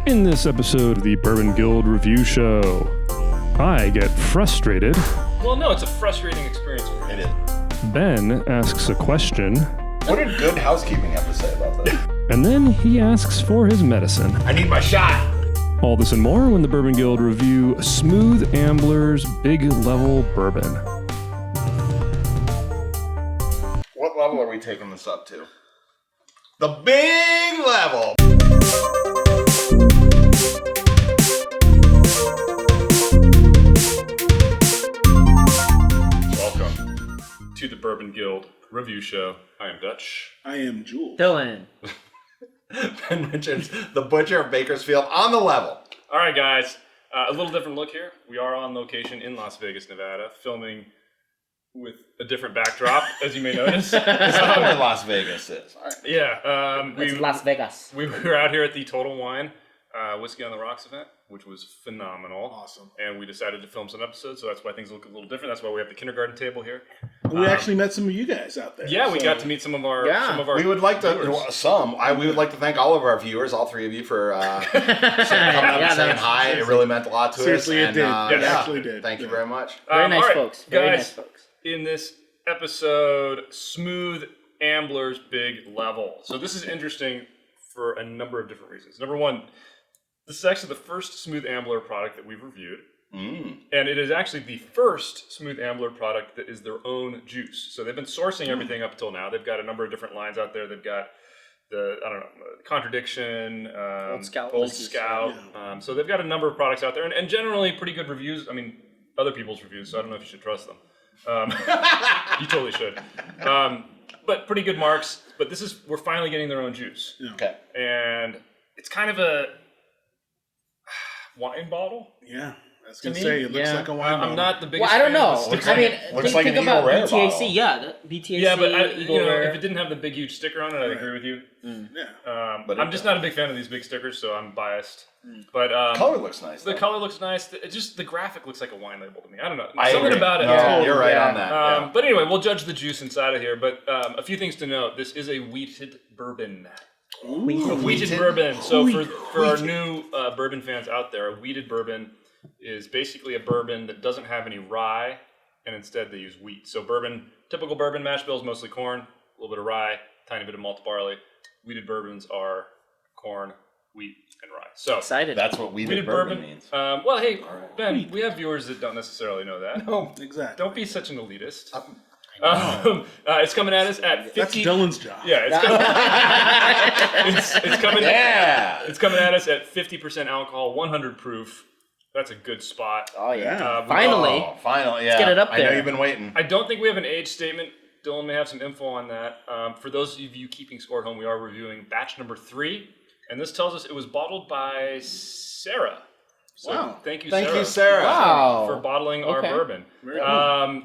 In this episode of the Bourbon Guild Review Show, I get frustrated. Well, no, it's a frustrating experience for me. It is. Ben asks a question. What did Good Housekeeping have to say about this? And then he asks for his medicine. I need my shot. All this and more when the Bourbon Guild review Smooth Ambler's Big Level Bourbon. What level are we taking this up to? The big level. Welcome to the Bourbon Guild Review Show. I am Dutch. I am Jules. Dylan. Ben Richards, the Butcher of Bakersfield, on the level. All right, guys. A little different look here. We are on location in Las Vegas, Nevada, filming with a different backdrop, as you may notice. It's not where Las Vegas is. All right. Yeah. It's Las Vegas. We were out here at the Total Wine Whiskey on the Rocks event, which was phenomenal. Awesome. And we decided to film some episodes, so that's why things look a little different. That's why we have the kindergarten table here. We actually met some of you guys out there. Yeah, we got to meet some of our We would like to viewers. we would like to thank all of our viewers, all three of you, for coming up and saying hi. It really meant a lot to Seriously, us. it did. It actually did. Thank you very much. Very nice all right, folks. Very guys, nice folks. In this episode, Smooth Ambler's Big Level. So this is interesting for a number of different reasons. Number one, this is actually the first Smooth Ambler product that we've reviewed. And it is actually the first Smooth Ambler product that is their own juice. So they've been sourcing everything up until now. They've got a number of different lines out there. They've got the, Contradiction, Old Scout. So they've got a number of products out there and generally pretty good reviews. I mean, other people's reviews, so I don't know if you should trust them. You totally should. But pretty good marks. But we're finally getting their own juice. Yeah. Okay. And it's kind of a wine bottle. Yeah. I was going To to me, say, it looks like a wine I'm bottle. not the biggest Well, I don't fan know. of the Looks sticker. I mean, looks like think an about Eagle Rare BTAC. bottle. Yeah, the BTAC. Yeah, but Eagle Rare. if it didn't have the big huge sticker on it, I'd agree with you. Yeah. But I'm just not a big fan of these big stickers, so I'm biased. But color looks nice. the though. color looks nice. The graphic looks like a wine label to me. I don't know. I Something agree. about it. No, you're right Yeah. on that. But anyway, we'll judge the juice inside of here. But a few things to note. This is a wheated bourbon. Wheated bourbon. So for our new bourbon fans out there, a wheated bourbon is basically a bourbon that doesn't have any rye, and instead they use wheat. So typical bourbon mash bill is mostly corn, a little bit of rye, tiny bit of malt barley. Wheated bourbons are corn, wheat, and rye. So Excited. That's what wheated bourbon means. well, hey, Ben, we have viewers that don't necessarily know that. No, Exactly. Don't be such an elitist. It's coming at us at 50. That's Dylan's job. Yeah, it's coming. Yeah. It's coming at us at 50% alcohol, 100 proof. That's a good spot. Oh, yeah. we- Finally. Oh, finally, yeah. get it up I know there. you've been waiting. I don't think we have an age statement. Dylan may have some info on that. For those of you keeping score at home, we are reviewing batch number 3, and this tells us it was bottled by Sarah. So Wow. thank you, Thank Sarah. you, Sarah. Wow. for bottling our Okay. bourbon. Very cool.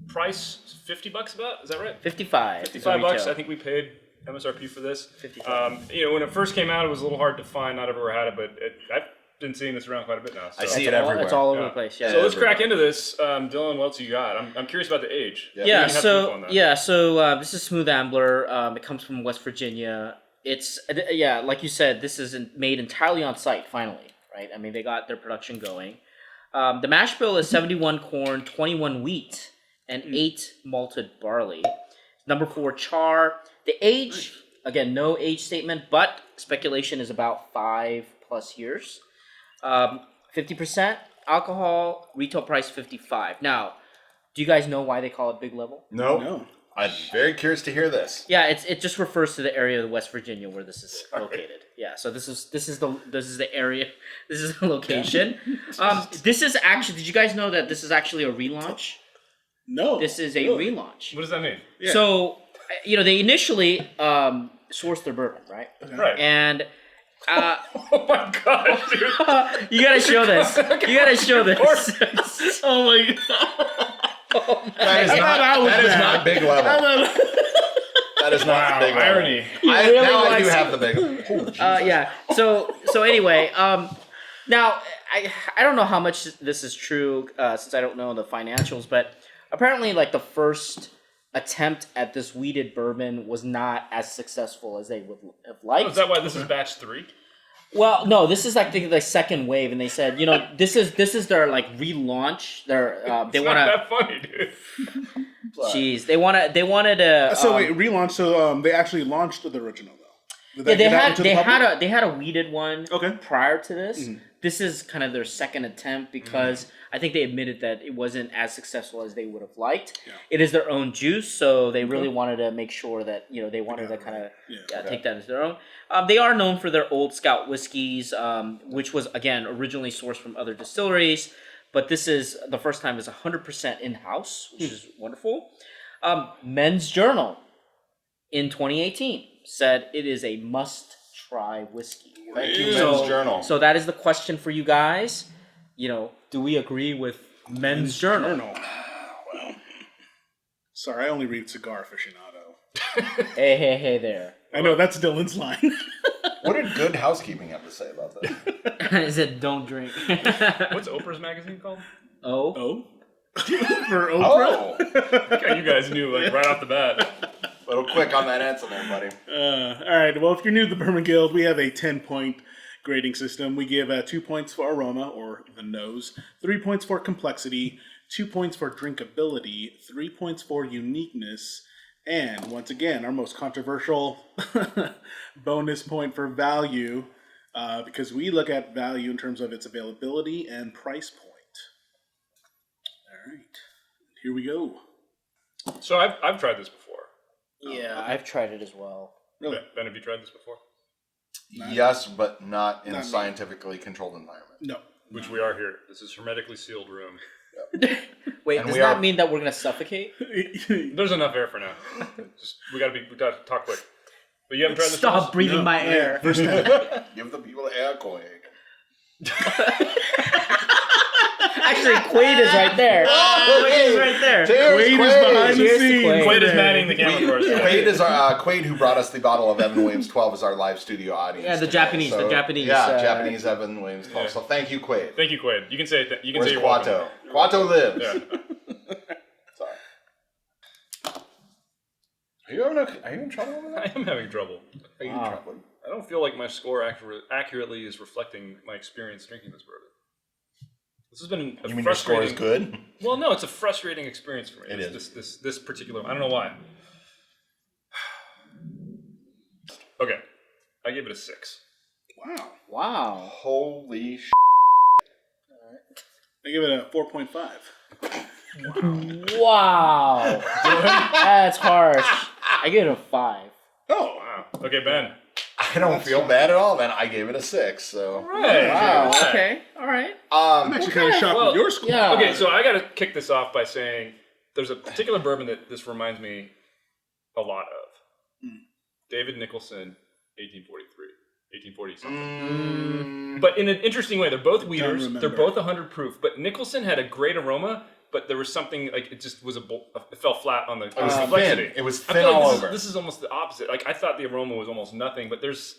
Price $50 about? Is that right? 55. $55. retail. I think we paid MSRP for this. 55. When it first came out, it was a little hard to find. Not everywhere had it, but I've been seeing this around quite a bit now. So. I see It's it all- everywhere. It's all over Yeah. the place. Yeah. So let's crack into this. Dylan, what else you got? I'm curious about the age. Yeah. You Yeah, have some info so on that. this is Smooth Ambler. It comes from West Virginia. It's like you said, this is made entirely on site. Finally, right? I mean, they got their production going. The mash bill is 71 corn, 21 wheat, and 8 malted barley. Number 4 char. The age, again, no age statement, but speculation is about 5+ years. 50% alcohol. Retail price $55. Now, do you guys know why they call it Big Level? No. No. I'm very curious to hear this. Yeah, it just refers to the area of West Virginia where this is located. Yeah, so this is the area, this is the location. This is actually. Did you guys know that this is actually a relaunch? No. This is a relaunch. What does that mean? Yeah. So, they initially sourced their bourbon, right? Right. And Oh my god, dude. you gotta show this. You gotta show this. Oh my god. That is not big level. That is not big level. Irony. I really do likes- have the big. Yeah. So anyway, now I don't know how much this is true since I don't know the financials, but apparently like the first attempt at this wheated bourbon was not as successful as they would have liked. Oh, is that why this is batch 3? Well, no, this is like the second wave, and they said, this is their like relaunch. They It's want to. not that funny, dude. Jeez, they wanted to. So wait, relaunch. So they actually launched the original though. Did Yeah, that get out into the public? they had a weeded one Okay. prior to this. This is kind of their second attempt because I think they admitted that it wasn't as successful as they would have liked. Yeah. It is their own juice, so they really wanted to make sure that they wanted to kind of take that as their own. They are known for their Old Scout whiskeys, which was again originally sourced from other distilleries, but this is the first time it's 100% in house, which is wonderful. Men's Journal in 2018 said it is a must-try whiskey. Thank you, Men's Journal. So that is the question for you guys. Do we agree with Men's Journal? Well, sorry, I only read Cigar Aficionado. Hey there. I know that's Dylan's line. What did Good Housekeeping have to say about this? Is it don't drink? What's Oprah's magazine called? Oh? Oh, for Oprah. Oh, Okay, you guys knew like right off the bat. a little quick on that answer there, buddy. All right. Well, if you're new to the Bourbon Guild, we have a 10-point grading system. We give 2 points for aroma or the nose, 3 points for complexity, 2 points for drinkability, 3 points for uniqueness, and once again, our most controversial bonus point for value, because we look at value in terms of its availability and price point. All right, here we go. So I've tried this before. Yeah, I've tried it as well. Really? Ben, have you tried this before? Yes, but not in Not a me. scientifically controlled environment. No. Which we are here. This is hermetically sealed room. Wait, And does we that are- mean that we're gonna suffocate? There's enough air for now. We gotta talk quick. But you haven't tried this. Stop first? breathing my air. First time. Give the people air coin. Actually, Quaid is right there. Quaid is right there. Cheers, Quaid is Quaid. behind the Cheers to scenes. Quaid. Quaid is today. manning the camera for us. Quaid is our Quaid who brought us the bottle of Evan Williams 12 as our live studio audience. Yeah, the today. Japanese. Yeah, Japanese Evan Williams 12. Yeah. So thank you, Quaid. Thank you, Quaid. You can say you can Where's say you're welcome. Quato? Quato lives. Yeah. Sorry. Are you having trouble over I that? am having trouble. Are you Wow. troubling? I don't feel like my score accurately is reflecting my experience drinking this bourbon. This has been a You mean your score is frustrating. good? Well, no, it's a frustrating experience for me. It It's is. This particular. I don't know why. Okay, I gave it a 6. Wow. Wow. Holy sh! I give it a 4.5. Wow. That's harsh. I give it a 5. Oh, Wow. Okay, Ben. I don't feel bad at all, man. I gave it a 6. So. Right. Wow. Okay. All right. I'm actually kind of shocked Well, with your score. yeah. Okay, so I got to kick this off by saying there's a particular bourbon that this reminds me a lot of. David Nicholson, 1840 something. But in an interesting way, they're both weeders. remember. They're both 100 proof. But Nicholson had a great aroma, but there was something like it just was it fell flat on the It was complexity. thin. It was I thin feel like all this over. This is almost the opposite. Like I thought the aroma was almost nothing, but there's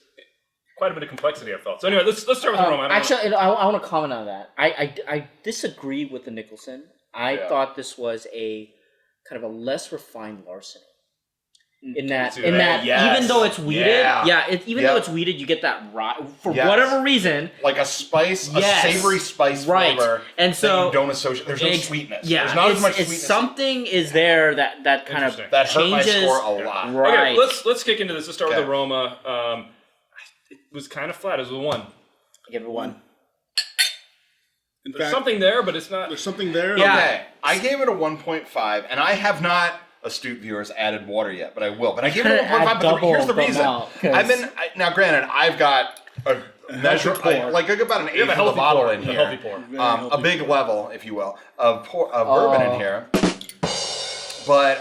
quite a bit of complexity I felt. So anyway, let's start with aroma. I don't know. Actually, I want to comment on that. I disagree with the Nicholson. I Yeah. thought this was a kind of a less refined larceny. In that, see that. Yes. even though it's weeded, Yeah. even Yep. though it's weeded, you get that for Yes. whatever reason. Like a spice, Yes. a savory spice Right. flavor. And so that you don't associate. There's no sweetness. Yeah, There's not as much it's sweetness. something is there that kind of Interesting. that hurt my changes. score a lot. Right. Okay, let's kick into this. Let's start Okay. with aroma. It was kind of flat. It was a 1. Give it 1. In There's fact, something there, but it's not. there's something there. Yeah. Okay, I gave it a 1.5, and I have not, astute viewers, added water yet, but I will. But I gave it a 1.5, Add but here's the double the reason. amount, 'cause- Now granted, I've got a measure, pour. like about an You have eighth a of the healthy bottle pour. in A here. healthy pour. Very A healthy. big level, if you will, of bourbon in here. But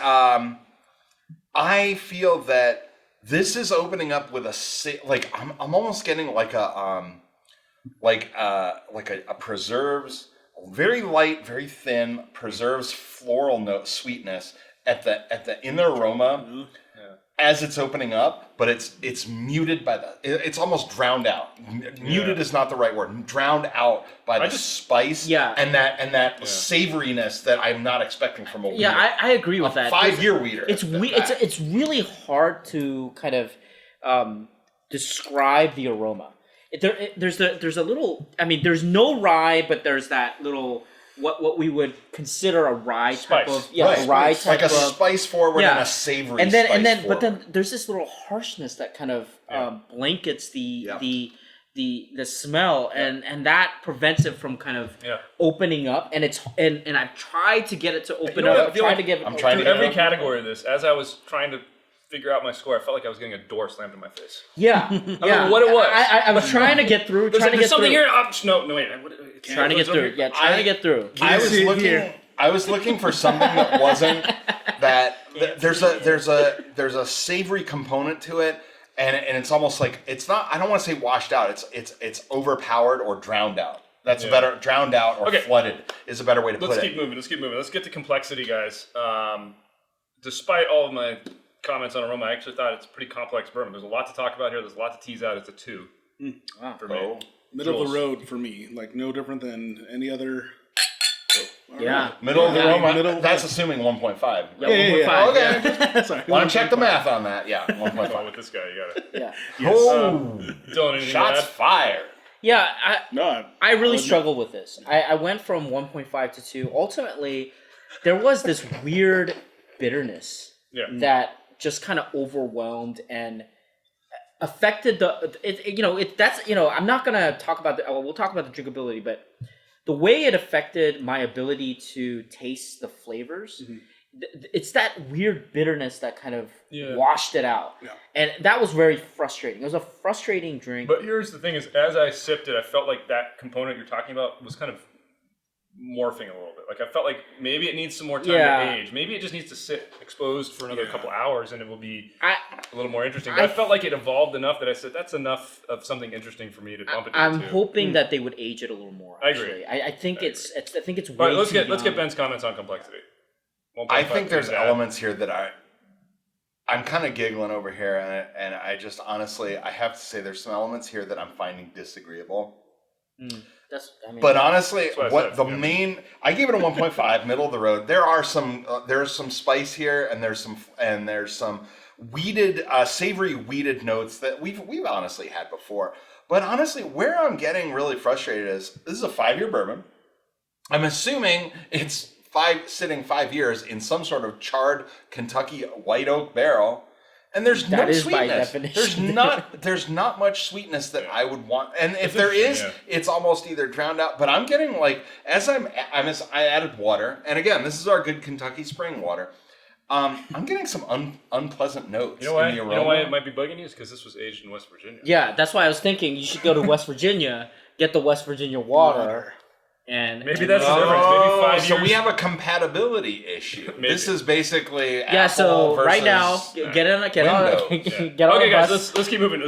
I feel that this is opening up with like I'm almost getting like a preserves, very light, very thin, preserves floral note sweetness at the in the aroma as it's opening up, but it's muted by it's almost drowned out. Muted is not the right word. Drowned out by the spice and that savoriness that I'm not expecting from a weeder. Yeah, I agree with that. 5-year weeder. It's really hard to kind of describe the aroma. there's a little. I mean, there's no rye, but there's that little what we would consider a rye type Spice. of a rye type like a of spice forward Yeah. and a savory and then spice but then forward. there's this little harshness that kind of blankets Yeah. the smell and that prevents it from kind of opening up and I've tried to get it to open know what? up. I feel Tried like to get it I'm trying to Through get every it. category of this, as I was trying to figure out my score, I felt like I was getting a door slammed in my face. Yeah, I don't know what it was. I was trying to get through. There's something here. No, wait. Trying to get through. Yeah, trying to get through. I was looking for something that wasn't that. There's a savory component to it, and it's almost like it's not. I don't want to say washed out. It's overpowered or drowned out. That's a better drowned out or flooded is a better way to put it. Let's keep moving. Let's get to complexity, guys. Despite all of my comments on aroma, I actually thought it's a pretty complex bourbon. There's a lot to talk about here. There's a lot to tease out. It's a 2 for me. Middle of the road for me, like no different than any other. Yeah. Middle of the aroma. Middle. That's assuming 1.5. Yeah, 1.5. Okay. Sorry. Want to check the math on that? Yeah, 1.5. Oh, with this guy, you got it. Yeah. Oh, Dylan, anything shots to add? fired. Yeah. No, I really struggled with this. I went from 1.5 to 2. Ultimately, there was this weird bitterness that just kind of overwhelmed and affected I'm not gonna talk about we'll talk about the drinkability, but the way it affected my ability to taste the flavors, it's that weird bitterness that kind of washed it out, and that was very frustrating. It was a frustrating drink. But here's the thing: is as I sipped it, I felt like that component you're talking about was kind of morphing a little bit. Like I felt like maybe it needs some more time to age. Maybe it just needs to sit exposed for another couple hours, and it will be a little more interesting. But I felt like it evolved enough that I said that's enough of something interesting for me to bump it into. I'm hoping that they would age it a little more. Actually. I agree. I think it's way All right, let's too get young. Ben's comments on complexity. I think there's elements here that I'm kind of giggling over here, and I just honestly I have to say there's some elements here that I'm finding disagreeable. But honestly, I gave it a 1.5, middle of the road. There's some spice here, and there's some weeded, savory weeded notes that we've honestly had before. But honestly, where I'm getting really frustrated is this is a 5-year bourbon. I'm assuming it's sitting 5 years in some sort of charred Kentucky white oak barrel. And there's no sweetness. There's not much sweetness that I would want. And if there is, it's almost either drowned out. But I'm getting like I added water, and again, this is our good Kentucky spring water. I'm getting some unpleasant notes. You know why? In the aroma. You know why it might be bugging you? Is because this was aged in West Virginia. Yeah, that's why I was thinking you should go to West Virginia, get the West Virginia water. And maybe that's the difference. Maybe 5 years. So we have a compatibility issue. Maybe. This is basically so right now, get on. Get on Okay, the guys, bus. let's keep moving.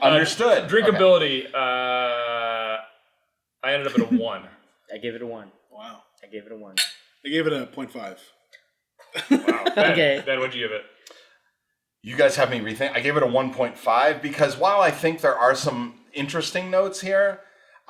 Understood. Drinkability. I ended up at a 1. I gave it a 1. Wow. I gave it a 1. I gave it a 0.5. Wow. Ben, Okay. Ben, what'd you give it? You guys have me rethink. I gave it a 1.5 because while I think there are some interesting notes here,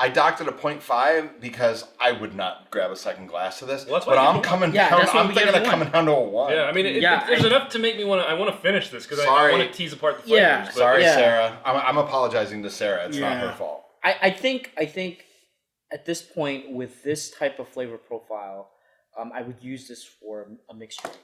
I docked it a 0.5 because I would not grab a second glass of this. Well, that's why but you I'm put coming Yeah, down. that's why I'm we thinking gave it of a coming down to a 1. Yeah, I mean, there's enough to make me want to finish this because I want to tease apart the flavors. Yeah. But Sorry, Sarah. I'm apologizing to Sarah. It's not her Yeah. fault. I think at this point with this type of flavor profile, I would use this for a mixed drink,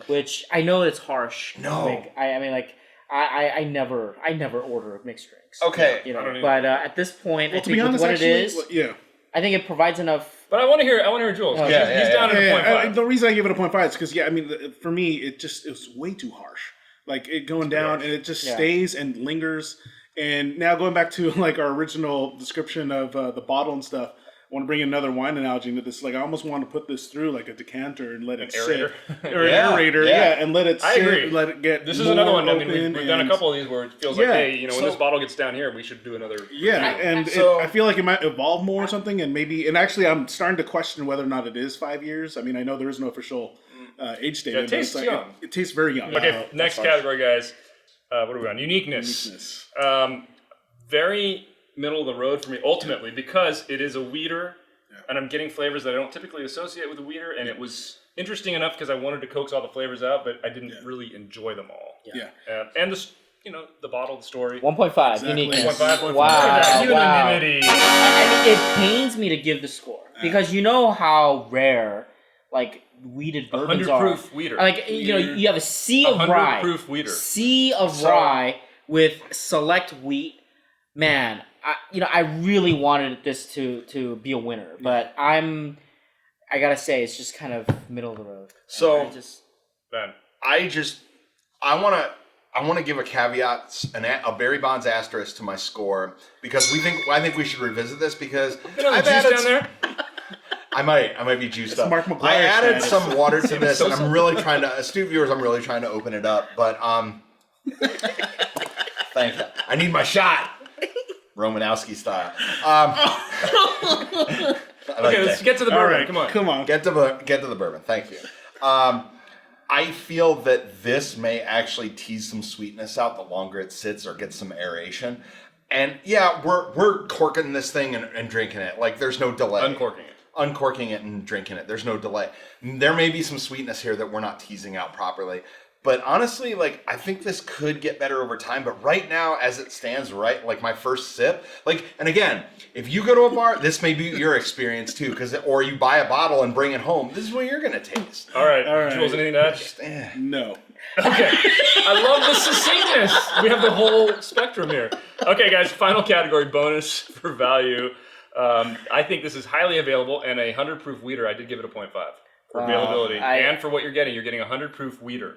which I know it's harsh. No. Like, I mean, like I never order mixed drinks. Okay. You I don't know, either. but at this point, Well, I to think be honest, with what actually, it is, I think it provides enough. But I want to hear Jules. 'Cause he's down at a 0.5. The reason I give it a 0.5 is because I mean, for me, it was way too harsh. Like it going down, and it just stays and lingers. And now going back to like our original description of the bottle and stuff, I want to bring another wine analogy into this. Like I almost want to put this through like a decanter and let it aerator? sit, or an aerator, and let it sit. I agree. Let it get. This is another one. I mean, open we've done a couple of these where it feels like, hey, when this bottle gets down here, we should do another. I feel like it might evolve more or something, and actually, I'm starting to question whether or not it is 5 years. I mean, I know there is no official age statement. Yeah, it tastes young. It tastes very young. Okay, next category, guys. What are we on? Uniqueness. Very middle of the road for me, ultimately, because it is a weeder, and I'm getting flavors that I don't typically associate with a weeder, and it was interesting enough because I wanted to coax all the flavors out, but I didn't really enjoy them all. Yeah. And the the bottle, the story. 1.5 Exactly. uniqueness. 1.5. Wow. Unanimity. I mean, it pains me to give the score because you know how rare, like, weeded bourbons 100 are. proof weeder. Like, you have a sea of 100 rye. proof weeder. Sea of rye with select wheat. Man, I really wanted this to be a winner, but I gotta say, it's just kind of middle of the road. So, Ben. I want to give a caveat, a Barry Bonds asterisk to my score because I think we should revisit this because I've I've added down there. I might be juiced up. Mark McGuire I added status. some water to this, and I'm really trying to, astute viewers, I'm really trying to open it up. But thank you. I need my shot, Romanowski style. Let's get to the bourbon. Come on. Get to the bourbon. Thank you. I feel that this may actually tease some sweetness out the longer it sits or gets some aeration. And yeah, we're corking this thing and drinking it. Like there's no delay. Uncorking it and drinking it. There's no delay. There may be some sweetness here that we're not teasing out properly. But honestly, like, I think this could get better over time. But right now, as it stands, like my first sip, and again, if you go to a bar, this may be your experience too, or you buy a bottle and bring it home. This is what you're gonna taste. All right. Jules, anything to add? No. Okay. I love the succinctness. We have the whole spectrum here. Okay, guys. Final category, bonus for value. I think this is highly available, and a 100 proof weeder. I did give it a 0.5. For availability and for what you're getting a 100 proof weeder.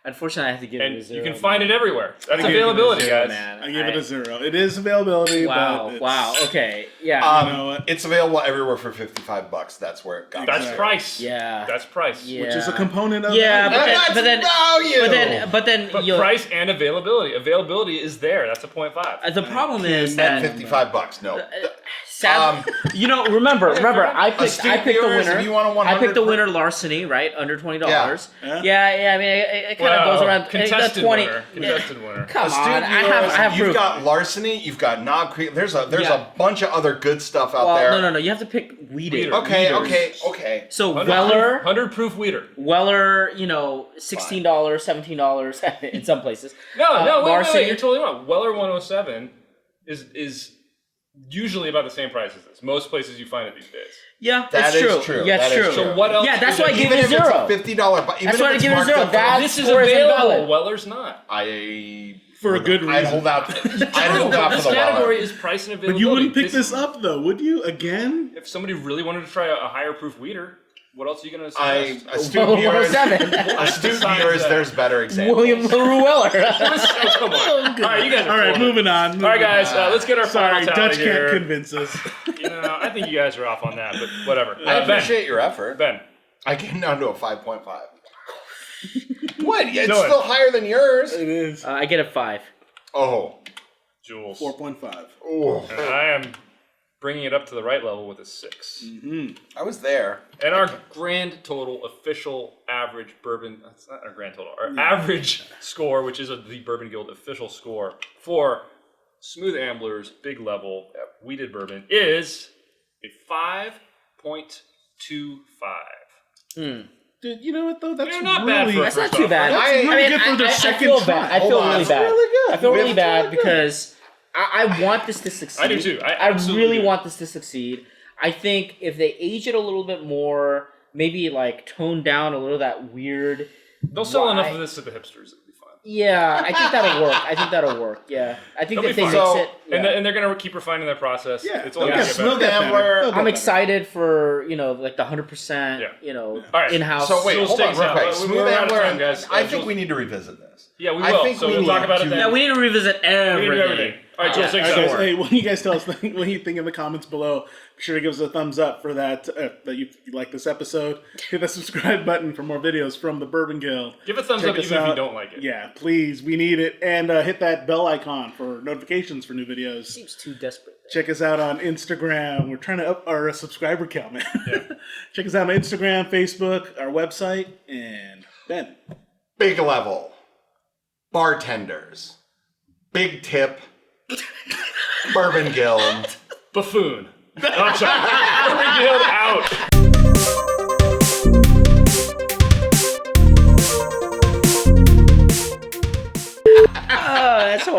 Unfortunately, I have to give it a 0. You can find it everywhere. That's availability, guys. I give it a 0. It is availability. Wow. But Wow. Okay. Yeah. you know what? It's available everywhere for $55. That's where it got. That's price. Yeah. That's price. Yeah. Which is a component of Yeah, That's value. but then But you know, price and availability. Availability is there. That's a 0.5. the problem is At that $55. No. remember, I picked the viewers, winner. if you want a 100 I picked the winner, larceny, right, under $20. Yeah. I mean, it kind of goes around contested 20. winner. Contested winner. Come on, I have You've proof. got larceny. You've got Knob Creek. There's a bunch of other good stuff out Well, there. no. You have to pick weeder. Okay. So 100 proof weeder. Weller, $16, $17 in some places. No, wait, Larceny. you're totally wrong. Weller 107 is usually about the same price as this. Most places you find it these days. Yeah, That that's is true. true. Yeah, it's That is true. true. So what else? Yeah, that's why I give Even it a if it's 0. a $50, That's why I give it a 0. This is score available. invalid. Weller's not. For a good reason. I'd hold out. I'd hold out for This the category Weller. is price and availability. But you wouldn't pick this up, though, would you? Again? If somebody really wanted to try a higher proof weeder, what else are you going to suggest? Astute viewers, 107. there's better examples. William LaRue Weller. Oh, come on. All right, you guys are All right, pulling it. moving on. All right, guys, let's get our Sorry, final tally Dutch here. can't convince us. I think you guys are off on that, but whatever. I appreciate your effort. Ben. I came down to a 5.5. What? It's Do it. still higher than yours. It is. I get a 5. Oh. Jules. 4.5. Oh. And I am bringing it up to the right level with a 6. I was there. And our grand total official average bourbon, that's not our grand total, our average score, which is the Bourbon Guild official score for Smooth Ambler's big level weeded bourbon is a 5.25. Dude, you know what, though? That's not bad really... for a That's not first too off, bad. right? Really good for the second feel try. bad. I feel really That's bad. really good. I feel really That's bad really good. because I want this to succeed. I do too. I I absolutely really do. want this to succeed. I think if they age it a little bit more, maybe like tone down a little of that weird. They'll sell Why? enough of this at the hipsters. It'll be fine. Yeah, I think that'll work. Yeah, I think They'll if be they fine. mix it. And they're going to keep refining their process. Yeah, It's only they'll going get to get Smooth better. Ambler. They'll I'm excited for like the 100%. Yeah. All right, in-house. So wait, Jules hold on takes real out. quick. We're Smooth out of Ambler, time, guys. I Jules- think we need to revisit this. Yeah, we I will. think So we we'll talk need about it to- then. Yeah, we need to revisit We need to do everything. everything. All right, Jules, take All us right, guys, out. hey, what do you guys tell us what you think in the comments below? Be sure to give us a thumbs up for that, that you like this episode. Hit the subscribe button for more videos from the Bourbon Guild. Give a thumbs Check up us even if you out. don't like it. Yeah, please, we need it. And hit that bell icon for notifications for new videos. Seems too desperate. Check us out on Instagram. We're trying to up our subscriber count, man. Check us out on Instagram, Facebook, our website, and Ben. Big level. Bartenders. Big tip. Bourbon Guild. Buffoon. Oh, I'm sorry. Bourbon Guild out.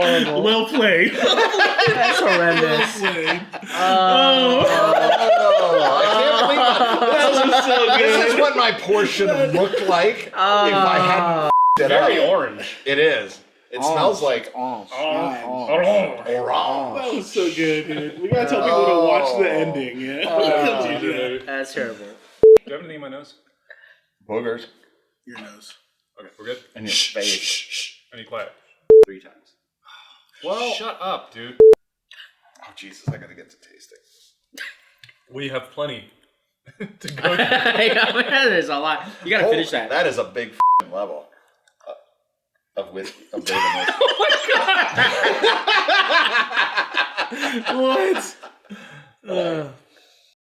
horrible. Well played. That's horrendous. Played. Oh, I can't believe That was so this is good. what my pour should have looked like if I hadn't f***ed it Very up. orange. It is. It smells like Orange. orange. That was so good, dude. We gotta tell people to watch the ending. Yeah. Do that. That's terrible. Do you have anything in my nose? boogers Your nose. Okay, we're good. in your face. I need quiet. 3 times. Well, shut up, dude. Oh Jesus! I gotta get to tasting. We have plenty to go. There's a lot. You gotta finish that. That is a big f***ing level of whiskey. Of bourbon whiskey. Oh my god! What?